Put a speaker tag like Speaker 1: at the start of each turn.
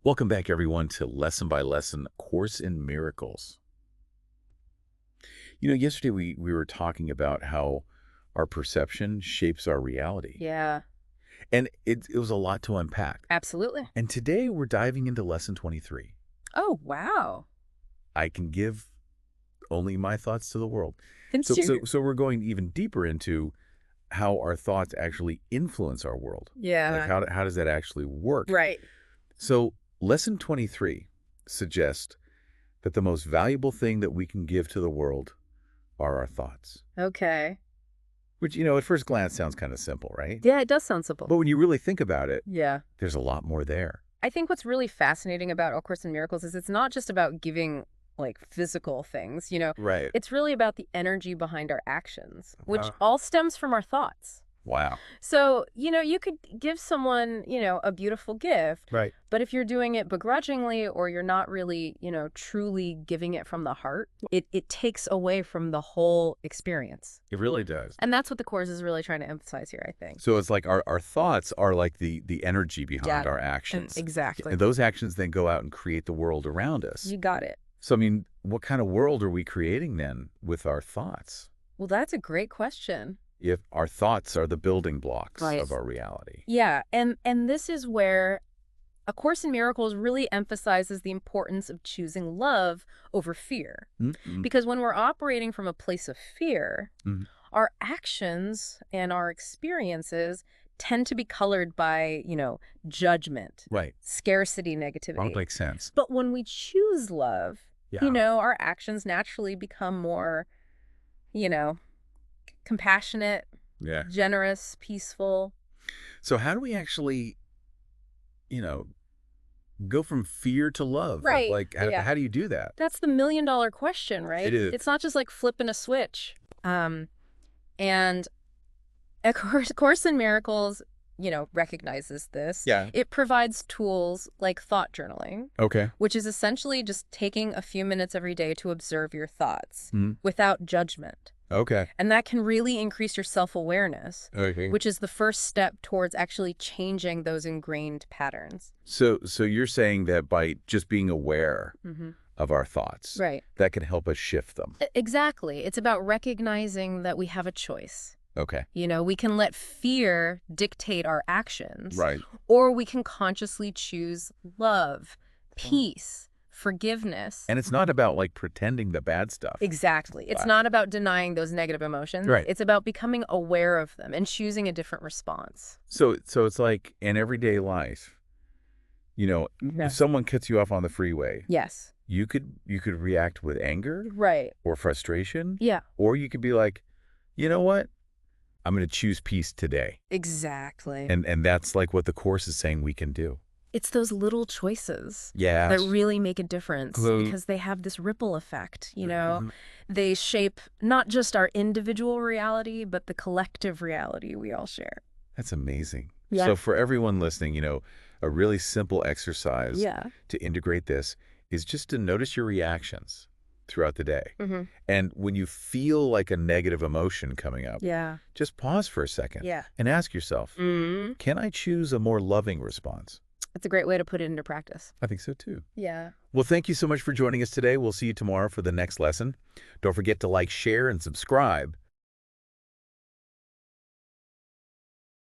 Speaker 1: Welcome back, everyone, to Lesson by Lesson Course in Miracles. Yesterday we were talking about how our perception shapes our reality.
Speaker 2: Yeah,
Speaker 1: And it was a lot to unpack.
Speaker 2: absolutely.
Speaker 1: And today we're diving into Lesson 23.
Speaker 2: Oh, wow.
Speaker 1: I can give only my thoughts to the world.
Speaker 2: It's
Speaker 1: So,
Speaker 2: your
Speaker 1: so, so we're going even deeper into how our thoughts actually influence our world. Like
Speaker 2: Yeah,
Speaker 1: how does that actually work?
Speaker 2: right.
Speaker 1: So Lesson 23 suggests that the most valuable thing that we can give to the world are our thoughts.
Speaker 2: Okay.
Speaker 1: Which, at first glance sounds kind of simple, right?
Speaker 2: Yeah, it does sound simple.
Speaker 1: But when you really think about it,
Speaker 2: Yeah.
Speaker 1: there's a lot more there.
Speaker 2: I think what's really fascinating about A Course in Miracles is it's not just about giving physical things,
Speaker 1: Right.
Speaker 2: it's really about the energy behind our actions, which
Speaker 1: Uh,
Speaker 2: all stems from our thoughts.
Speaker 1: Wow.
Speaker 2: So, you could give someone, a beautiful gift,
Speaker 1: Right.
Speaker 2: but if you're doing it begrudgingly or you're not really, truly giving it from the heart, it takes away from the whole experience.
Speaker 1: It really does.
Speaker 2: And that's what the Course is really trying to emphasize here, I think.
Speaker 1: So it's like our thoughts are like the energy behind
Speaker 2: Yeah,
Speaker 1: our actions.
Speaker 2: exactly.
Speaker 1: And those actions then go out and create the world around us.
Speaker 2: You got it.
Speaker 1: So, I mean, what kind of world are we creating then with our thoughts?
Speaker 2: Well, that's a great question.
Speaker 1: If our thoughts are the building blocks
Speaker 2: Right.
Speaker 1: of our reality.
Speaker 2: Yeah, and this is where A Course in Miracles really emphasizes the importance of choosing love over fear.
Speaker 1: Mm-hmm.
Speaker 2: Because when we're operating from a place of fear,
Speaker 1: Mhm.
Speaker 2: our actions and our experiences tend to be colored by, judgment,
Speaker 1: Right.
Speaker 2: scarcity,
Speaker 1: That
Speaker 2: negativity.
Speaker 1: would make sense.
Speaker 2: But when we choose love,
Speaker 1: Yeah.
Speaker 2: our actions naturally become more, you know, compassionate,
Speaker 1: Yeah.
Speaker 2: generous, peaceful.
Speaker 1: So how do we actually, you know, go from fear to love?
Speaker 2: Right.
Speaker 1: Like,
Speaker 2: Yeah.
Speaker 1: how do you do that?
Speaker 2: That's the $1,000,000 question, right?
Speaker 1: It is.
Speaker 2: It's not just like flipping a switch. And A Course in Miracles, recognizes this.
Speaker 1: Yeah.
Speaker 2: It provides tools like thought journaling,
Speaker 1: Okay.
Speaker 2: which is essentially just taking a few minutes every day to observe your thoughts
Speaker 1: Mhm.
Speaker 2: without judgment.
Speaker 1: Okay.
Speaker 2: And that can really increase your self-awareness,
Speaker 1: Okay.
Speaker 2: which is the first step towards actually changing those ingrained patterns.
Speaker 1: So you're saying that by just being aware
Speaker 2: Mm-hmm.
Speaker 1: of our thoughts,
Speaker 2: Right.
Speaker 1: that can help us shift them.
Speaker 2: Exactly. It's about recognizing that we have a choice.
Speaker 1: Okay.
Speaker 2: We can let fear dictate our actions.
Speaker 1: Right.
Speaker 2: Or we can consciously choose love, peace, forgiveness.
Speaker 1: And it's not about like pretending the bad stuff.
Speaker 2: Exactly. It's
Speaker 1: Right.
Speaker 2: not about denying those negative emotions.
Speaker 1: Right.
Speaker 2: It's about becoming aware of them and choosing a different response.
Speaker 1: So it's like in everyday life, if someone cuts you off on the freeway,
Speaker 2: Yes.
Speaker 1: you could react with anger
Speaker 2: Right.
Speaker 1: or frustration,
Speaker 2: Yeah.
Speaker 1: or you could be like, you know what? I'm going to choose peace today.
Speaker 2: Exactly.
Speaker 1: And that's like what the Course is saying we can do.
Speaker 2: It's those little choices
Speaker 1: Yeah.
Speaker 2: that really make a difference
Speaker 1: Well-
Speaker 2: because they have this ripple effect,
Speaker 1: Mhm.
Speaker 2: They shape not just our individual reality, but the collective reality we all share.
Speaker 1: That's amazing.
Speaker 2: Yeah.
Speaker 1: So for everyone listening, a really simple exercise
Speaker 2: Yeah.
Speaker 1: to integrate this is just to notice your reactions throughout the day.
Speaker 2: Mm-hmm.
Speaker 1: And when you feel like a negative emotion coming up,
Speaker 2: Yeah.
Speaker 1: just pause for a second
Speaker 2: Yeah.
Speaker 1: and ask yourself,
Speaker 2: Mm-hmm.
Speaker 1: can I choose a more loving response?
Speaker 2: It's a great way to put it into practice.
Speaker 1: I think so too.
Speaker 2: Yeah.
Speaker 1: Well, thank you so much for joining us today. We'll see you tomorrow for the next lesson. Don't forget to like, share, and subscribe